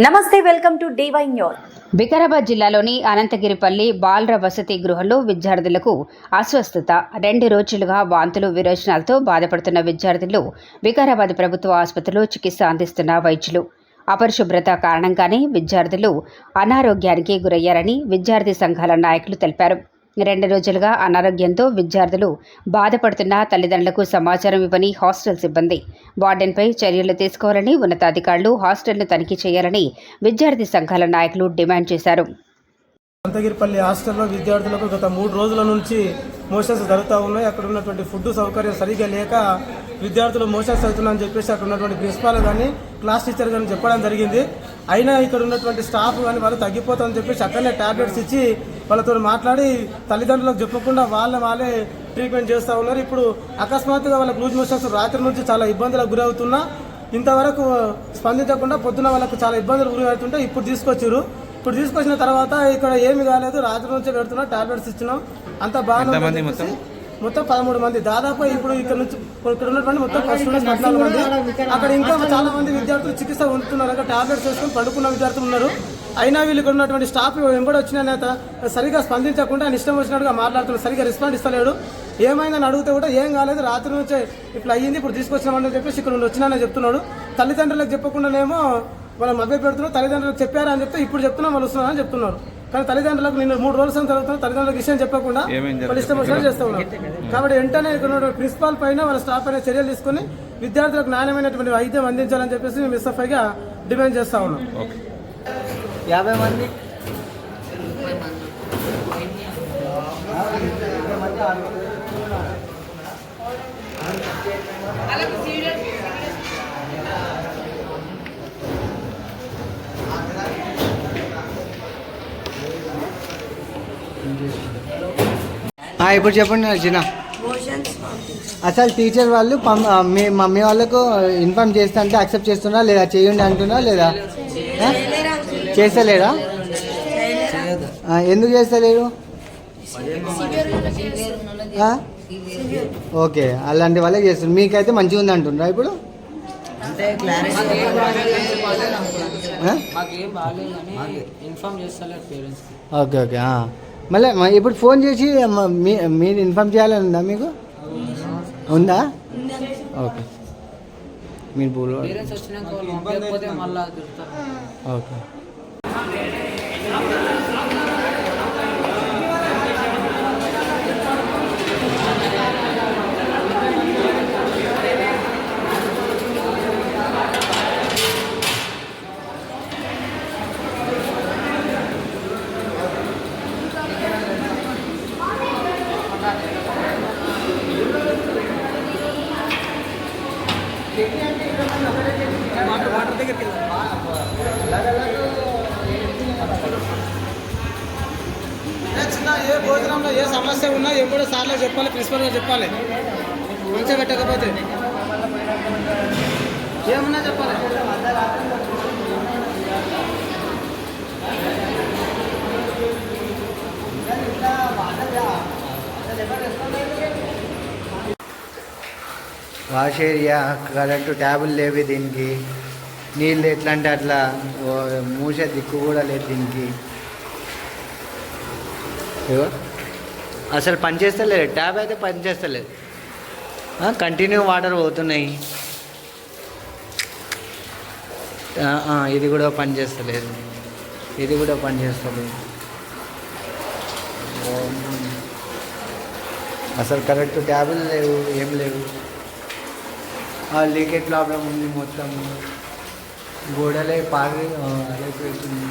నమస్తే, welcome to DY news. Vikarabad జిల్లాలోని అనంతగిరిపల్లి బాలుర వసతి గృహంలో విద్యార్థులకు అస్వస్థత. 2 రోజులుగా వాంతులు విరోచనాలతో బాధపడుతున్న విద్యార్థులు వికారాబాద్ ప్రభుత్వ ఆసుపత్రిలో చికిత్స అందిస్తున్న వైద్యులు అపరిశుభ్రత కారణంగానే విద్యార్థులు అనారోగ్యానికి గురయ్యారని విద్యార్థి సంఘాల నాయకులు తెలిపారు. 2 రోజులుగా అనారోగ్యంతో విద్యార్థులు బాధపడుతున్న తల్లిదండ్రులకు సమాచారం ఇవ్వని హాస్టల్ సిబ్బంది వార్డెన్పై చర్యలు తీసుకోవాలని ఉన్నతాధికారులు హాస్టల్ను తనిఖీ చేయాలని విద్యార్థి సంఘాల నాయకులు డిమాండ్ చేశారు. అనంతగిరిపల్లి హాస్టల్లో విద్యార్థులకు గత 3 రోజుల నుంచి మోషన్స్ జరుగుతూ ఉన్నాయి. అక్కడ ఉన్నటువంటి ఫుడ్ సౌకర్యం సరిగ్గా లేక విద్యార్థులు మోషన్స్ అవుతున్నారని చెప్పేసి అక్కడ ఉన్నటువంటి ప్రిన్సిపాల్ కానీ క్లాస్ టీచర్ కానీ చెప్పడం జరిగింది. అయినా ఇక్కడ ఉన్నటువంటి స్టాఫ్ కానీ వాళ్ళు తగ్గిపోతామని చెప్పేసి అక్కడనే టాబ్లెట్స్ ఇచ్చి వాళ్ళతో మాట్లాడి తల్లిదండ్రులకు చెప్పకుండా వాళ్ళే ట్రీట్మెంట్ చేస్తూ ఉన్నారు. ఇప్పుడు అకస్మాత్తుగా వాళ్ళకి లూజ్ మోషన్స్ రాత్రి నుంచి చాలా ఇబ్బందులకు గురవుతున్నా ఇంతవరకు స్పందించకుండా పొద్దున వాళ్ళకు చాలా ఇబ్బందులు గురవుతుంటే ఇప్పుడు తీసుకొచ్చిన తర్వాత ఇక్కడ ఏమి కాలేదు, రాత్రి నుంచే పెడుతున్నాం, టాబ్లెట్స్ ఇచ్చినాం, అంతా బాగానే. మొత్తం 13 మంది దాదాపు ఇప్పుడు ఇక్కడ ఉన్నటువంటి మొత్తం స్టూడెంట్స్ 14 మంది. అక్కడ ఇంకా చాలా మంది విద్యార్థులు చికిత్స పొందుతున్నారు. అక్కడ టాబ్లెట్స్ వేసుకొని పడుకున్న విద్యార్థులు ఉన్నారు. అయినా వీళ్ళు ఇక్కడ ఉన్నటువంటి స్టాఫ్ వెంబడి వచ్చిన నేత సరిగా స్పందించకుండా ఆయన ఇష్టం వచ్చినట్టుగా మాట్లాడుతున్నారు, సరిగా రెస్పాండ్ ఇస్తలేడు. ఏమైందని అడిగితే కూడా ఏం కాలేదు, రాత్రి నుంచే ఇట్లా అయ్యింది, ఇప్పుడు తీసుకొచ్చినామని చెప్పేసి ఇక్కడ నుండి వచ్చినానని చెప్తున్నాడు. తల్లిదండ్రులకు చెప్పకుండానేమో వాళ్ళు మభ్య పెడుతున్నారు. తల్లిదండ్రులకు చెప్పారా అని చెప్తే ఇప్పుడు చెప్తున్నా వాళ్ళు వస్తున్నారని చెప్తున్నారు. కానీ తల్లిదండ్రులకు నిన్న 3 రోజుల సంగతి జరుగుతున్నారు. తల్లిదండ్రులకు విషయం చెప్పకుండా వాళ్ళు ఇష్టం వచ్చినట్టు చేస్తూ ఉన్నారు. కాబట్టి వెంటనే ఇక్కడ ప్రిన్సిపాల్ పైన వాళ్ళ స్టాఫ్ పైన చర్యలు తీసుకుని విద్యార్థులకు నాణ్యమైనటువంటి వైద్యం అందించాలని చెప్పేసి మేము ఎస్ఎఫ్ఐగా డిమాండ్ చేస్తా ఉన్నాం. 50 మంది ఇప్పుడు చెప్పండి అర్జున. అసలు టీచర్ వాళ్ళు మీ మమ్మీ వాళ్ళకు ఇన్ఫార్మ్ చేస్తా అంటే యాక్సెప్ట్ చేస్తున్నా లేదా, చేయండి అంటున్నా లేదా, చేస్తలేరా? ఎందుకు చేస్తలేరు? ఓకే, అలాంటి వాళ్ళే చేస్తారు. మీకైతే మంచిగా ఉంది అంటున్నారా ఇప్పుడు? Okay okay. మళ్ళీ ఇప్పుడు ఫోన్ చేసి మీరు ఇన్ఫార్మ్ చేయాలని ఉందా మీకు? ఉందా? ఓకే, మీరు ఓకే. చిన్న ఏ భోజనంలో ఏ సమస్య ఉన్నా ఎప్పుడో సార్లో చెప్పాలి, ప్రిన్సిపల్గా చెప్పాలి. మంచిగా పెట్టకపోతే ఏమున్నా చెప్పాలి. వాష్ ఏరియా కరెక్ట్ ట్యాబులు లేవు దీనికి. నీళ్ళు ఎట్లా అంటే అట్లా మూసే దిక్కు కూడా లేదు దీనికి. అసలు పనిచేస్తలేదు, ట్యాబ్ అయితే పనిచేస్తలేదు. కంటిన్యూ వాటర్ పోతున్నాయి. ఇది కూడా పనిచేస్తలేదు, ఇది కూడా పనిచేస్తలేదు. అసలు కరెక్ట్ ట్యాబులు లేవు, ఏం లేవు. లీకేజ్ ప్రాబ్లం ఉంది, మొత్తం గోడలే పారి అలైపోతుంది.